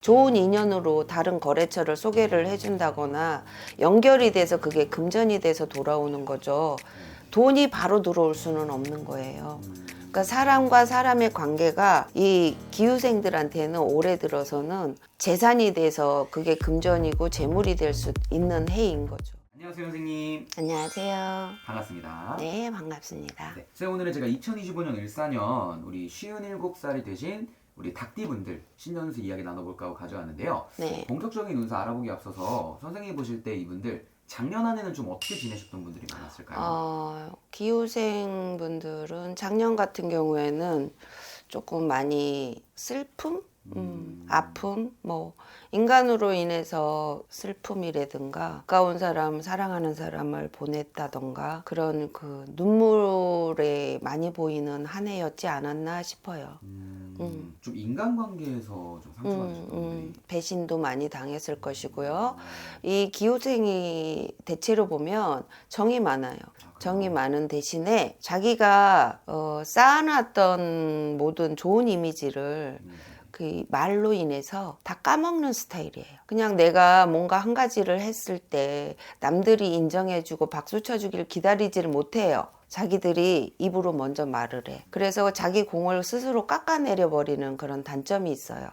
좋은 인연으로 다른 거래처를 소개를 해준다거나 연결이 돼서 그게 금전이 돼서 돌아오는 거죠. 돈이 바로 들어올 수는 없는 거예요. 그러니까 사람과 사람의 관계가 이 기후생들한테는 올해 들어서는 재산이 돼서 그게 금전이고 재물이 될 수 있는 해인 거죠. 안녕하세요, 선생님. 안녕하세요. 반갑습니다. 네, 반갑습니다. 네, 선생님, 오늘은 제가 2025년 일사년 우리 57살이 되신 우리 닭띠분들 신년운세 이야기 나눠볼까 하고 가져왔는데요. 네. 본격적인 운세 알아보기 앞서서 선생님이 보실 때 이분들 작년 한 해는 좀 어떻게 지내셨던 분들이 많았을까요? 기후생 분들은 작년 같은 경우에는 조금 많이 슬픔? 아픔? 뭐 인간으로 인해서 슬픔이라든가 가까운 사람, 사랑하는 사람을 보냈다던가 그런 그 눈물에 많이 보이는 한 해였지 않았나 싶어요. 좀 인간관계에서 좀 상처받으셨던 분들이 배신도 많이 당했을 것이고요. 이 기후생이 대체로 보면 정이 많아요. 정이 많은 대신에 자기가 쌓아놨던 모든 좋은 이미지를 그 말로 인해서 다 까먹는 스타일이에요. 그냥 내가 뭔가 한 가지를 했을 때 남들이 인정해주고 박수 쳐주길 기다리지를 못해요. 자기들이 입으로 먼저 말을 해. 그래서 자기 공을 스스로 깎아내려 버리는 그런 단점이 있어요.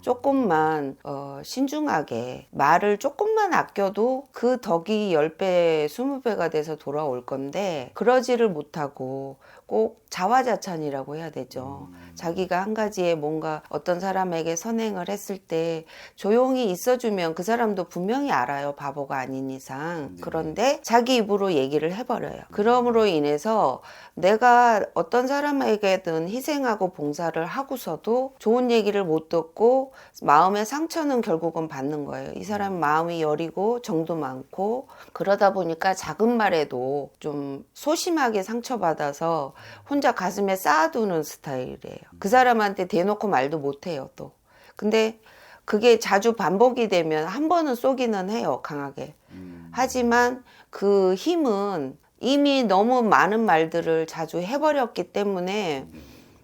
조금만 신중하게 말을 조금만 아껴도 그 덕이 10배, 20배가 돼서 돌아올 건데 그러지를 못하고 꼭 자화자찬이라고 해야 되죠. 자기가 한 가지에 뭔가 어떤 사람에게 선행을 했을 때 조용히 있어주면 그 사람도 분명히 알아요. 바보가 아닌 이상. 그런데 자기 입으로 얘기를 해버려요. 그러므로 인해서 내가 어떤 사람에게든 희생하고 봉사를 하고서도 좋은 얘기를 못 듣고 마음의 상처는 결국은 받는 거예요. 이 사람 마음이 여리고 정도 많고 그러다 보니까 작은 말에도 좀 소심하게 상처받아서 혼자 가슴에 쌓아두는 스타일이에요. 그 사람한테 대놓고 말도 못해요 또. 근데 그게 자주 반복이 되면 한 번은 쏘기는 해요, 강하게. 하지만 그 힘은 이미 너무 많은 말들을 자주 해버렸기 때문에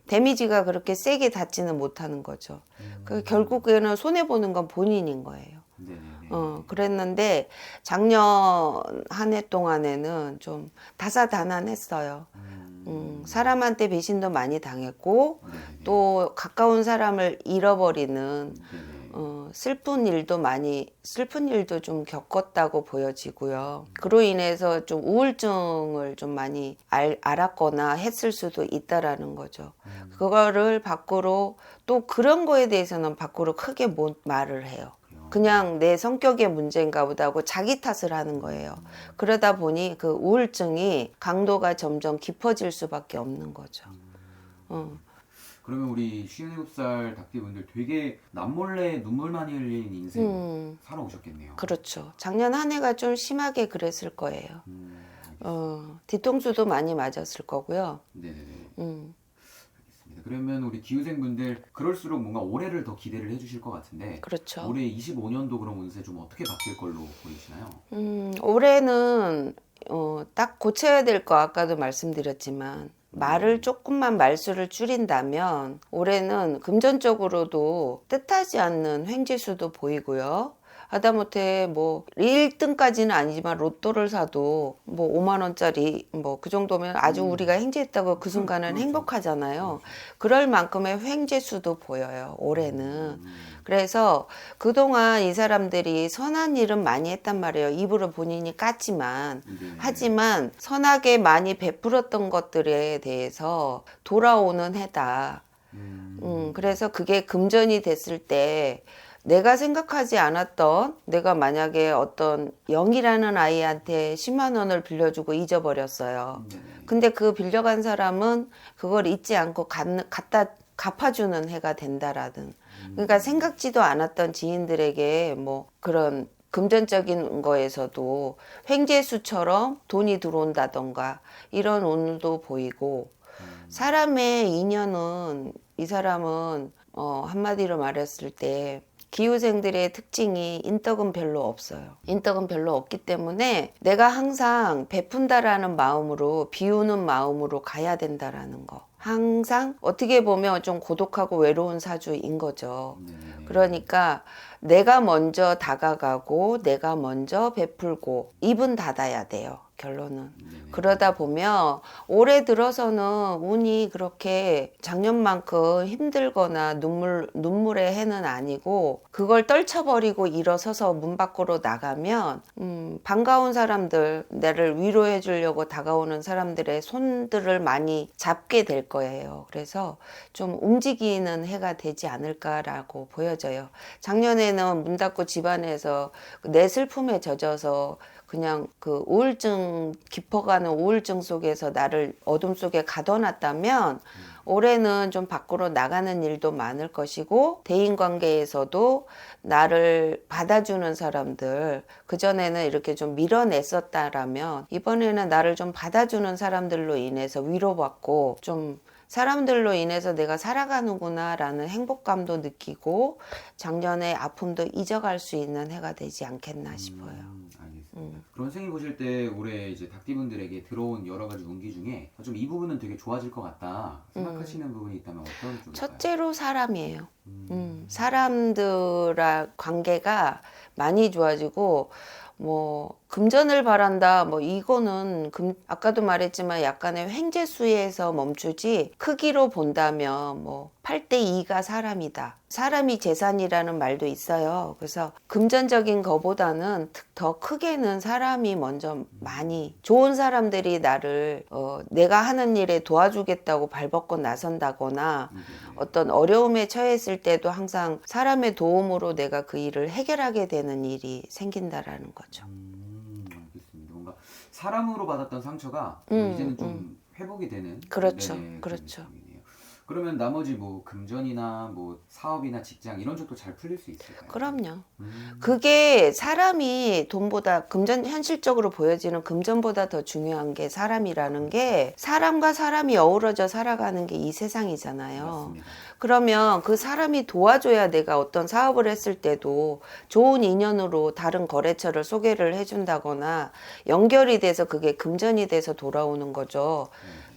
데미지가 그렇게 세게 닿지는 못하는 거죠. 결국에는 손해보는 건 본인인 거예요. 그랬는데 작년 한 해 동안에는 좀 다사다난했어요. 사람한테 배신도 많이 당했고 또 가까운 사람을 잃어버리는 슬픈 일도 좀 겪었다고 보여지고요. 그로 인해서 좀 우울증을 좀 많이 알았거나 했을 수도 있다라는 거죠. 그거를 밖으로 또 그런 거에 대해서는 밖으로 크게 못 말을 해요. 그냥 내 성격의 문제인가 보다 하고 자기 탓을 하는 거예요. 그러다 보니 그 우울증이 강도가 점점 깊어질 수밖에 없는 거죠. 그러면 우리 57살 닭띠분들 되게 남몰래 눈물 많이 흘린 인생 살아오셨겠네요. 그렇죠. 작년 한 해가 좀 심하게 그랬을 거예요. 뒤통수도 많이 맞았을 거고요. 네네네. 그러면 우리 기후생분들 그럴수록 뭔가 올해를 더 기대를 해주실 것 같은데 그렇죠. 올해 25년도 그럼 운세 좀 어떻게 바뀔 걸로 보이시나요? 올해는 딱 고쳐야 될 거 아까도 말씀드렸지만 말을 조금만 말수를 줄인다면 올해는 금전적으로도 뜻하지 않는 횡재수도 보이고요. 하다못해 뭐 1등까지는 아니지만 로또를 사도 뭐 5만 원짜리 뭐 그 정도면 아주 우리가 횡재했다고 그 순간은 행복하잖아요. 그럴 만큼의 횡재수도 보여요, 올해는. 그래서 그동안 이 사람들이 선한 일은 많이 했단 말이에요. 입으로 본인이 깠지만. 하지만 선하게 많이 베풀었던 것들에 대해서 돌아오는 해다. 그래서 그게 금전이 됐을 때 내가 생각하지 않았던, 내가 만약에 어떤 영이라는 아이한테 10만 원을 빌려주고 잊어버렸어요. 근데 그 빌려간 사람은 그걸 잊지 않고 갖다 갚아주는 해가 된다라든. 그러니까 생각지도 않았던 지인들에게 뭐 그런 금전적인 거에서도 횡재수처럼 돈이 들어온다던가 이런 운도 보이고, 사람의 인연은, 이 사람은 한마디로 말했을 때 기후생들의 특징이 인덕은 별로 없어요. 인덕은 별로 없기 때문에 내가 항상 베푼다라는 마음으로, 비우는 마음으로 가야 된다라는 거. 항상 어떻게 보면 좀 고독하고 외로운 사주인 거죠. 네. 그러니까 내가 먼저 다가가고 내가 먼저 베풀고 입은 닫아야 돼요. 결론은. 네네. 그러다 보면 올해 들어서는 운이 그렇게 작년만큼 힘들거나 눈물의 해는 아니고 그걸 떨쳐버리고 일어서서 문 밖으로 나가면 반가운 사람들, 나를 위로해 주려고 다가오는 사람들의 손들을 많이 잡게 될 거예요. 그래서 좀 움직이는 해가 되지 않을까라고 보여져요. 작년에는 문 닫고 집안에서 내 슬픔에 젖어서 그냥 그 우울증 깊어가는 우울증 속에서 나를 어둠 속에 가둬놨다면 올해는 좀 밖으로 나가는 일도 많을 것이고 대인관계에서도 나를 받아주는 사람들 그전에는 이렇게 좀 밀어냈었다라면 이번에는 나를 좀 받아주는 사람들로 인해서 위로받고 좀 사람들로 인해서 내가 살아가는구나 라는 행복감도 느끼고 작년의 아픔도 잊어갈 수 있는 해가 되지 않겠나 싶어요. 알겠습니다. 그럼 선생님 보실 때 올해 이제 닭띠분들에게 들어온 여러 가지 운기 중에 좀 이 부분은 되게 좋아질 것 같다 생각하시는 부분이 있다면 어떤 쪽일까요? 첫째로 사람이에요. 사람들과 관계가 많이 좋아지고 뭐 금전을 바란다 뭐 이거는 아까도 말했지만 약간의 횡재수에서 멈추지 크기로 본다면 뭐 8대 2가 사람이다. 사람이 재산이라는 말도 있어요. 그래서 금전적인 거보다는 더 크게는 사람이 먼저 많이 좋은 사람들이 나를 내가 하는 일에 도와주겠다고 발벗고 나선다거나 어떤 어려움에 처했을 때도 항상 사람의 도움으로 내가 그 일을 해결하게 되는 일이 생긴다라는 거죠. 알겠습니다. 뭔가 사람으로 받았던 상처가 이제는 좀 회복이 되는 그렇죠. 네네, 그렇죠. 그런 느낌이네요. 그러면 나머지 뭐 금전이나 뭐 사업이나 직장 이런 쪽도 잘 풀릴 수 있을까요? 그럼요. 그게 사람이 돈보다 현실적으로 보여지는 금전보다 더 중요한 게 사람이라는 게 사람과 사람이 어우러져 살아가는 게 이 세상이잖아요. 맞습니다. 그러면 그 사람이 도와줘야 내가 어떤 사업을 했을 때도 좋은 인연으로 다른 거래처를 소개를 해준다거나 연결이 돼서 그게 금전이 돼서 돌아오는 거죠.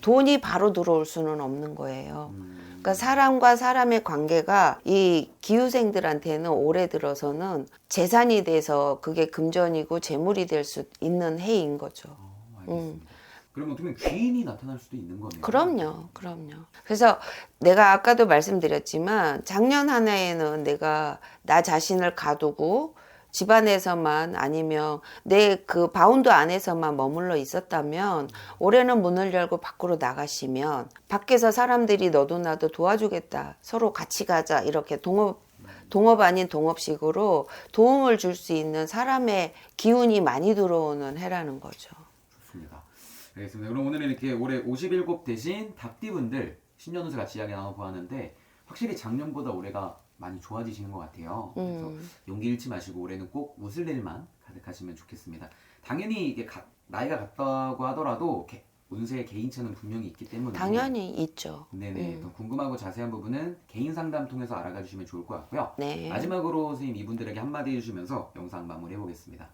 돈이 바로 들어올 수는 없는 거예요. 그러니까 사람과 사람의 관계가 이 기후생들한테는 올해 들어서는 재산이 돼서 그게 금전이고 재물이 될 수 있는 해인 거죠. 알겠습니다. 그러면 어떻게 보면 귀인이 나타날 수도 있는 거네요. 그럼요. 그래서 내가 아까도 말씀드렸지만 작년 한 해에는 내가 나 자신을 가두고 집안에서만 아니면 내 그 바운드 안에서만 머물러 있었다면 올해는 문을 열고 밖으로 나가시면 밖에서 사람들이 너도 나도 도와주겠다. 서로 같이 가자. 이렇게 동업 아닌 동업식으로 도움을 줄 수 있는 사람의 기운이 많이 들어오는 해라는 거죠. 좋습니다. 알겠습니다. 그럼 오늘은 이렇게 올해 57 대신 닭띠분들 신년운세 같이 이야기 나눠보았는데 확실히 작년보다 올해가 많이 좋아지시는 것 같아요. 그래서 용기 잃지 마시고 올해는 꼭 웃을 일만 가득하시면 좋겠습니다. 당연히 이게 나이가 같다고 하더라도 운세의 개인차는 분명히 있기 때문에 당연히 있죠. 네네. 더 궁금하고 자세한 부분은 개인 상담 통해서 알아가 주시면 좋을 것 같고요. 네. 마지막으로 선생님 이분들에게 한마디 해주시면서 영상 마무리해 보겠습니다.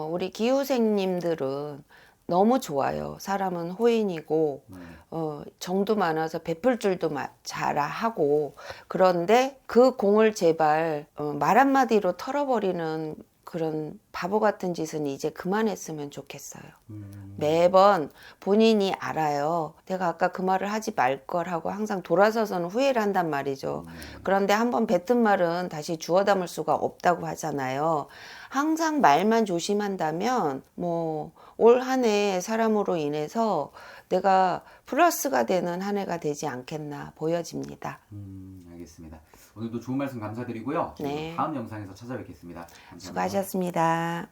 우리 기후생님들은 너무 좋아요. 사람은 호인이고 정도 많아서 베풀 줄도 잘하고 그런데 그 공을 제발 말 한마디로 털어버리는 그런 바보 같은 짓은 이제 그만했으면 좋겠어요. 매번 본인이 알아요. 내가 아까 그 말을 하지 말 걸 하고 항상 돌아서서는 후회를 한단 말이죠. 그런데 한번 뱉은 말은 다시 주워 담을 수가 없다고 하잖아요. 항상 말만 조심한다면 뭐 올 한 해 사람으로 인해서 내가 플러스가 되는 한 해가 되지 않겠나 보여집니다. 알겠습니다. 오늘도 좋은 말씀 감사드리고요. 네. 다음 영상에서 찾아뵙겠습니다. 감사합니다. 수고하셨습니다.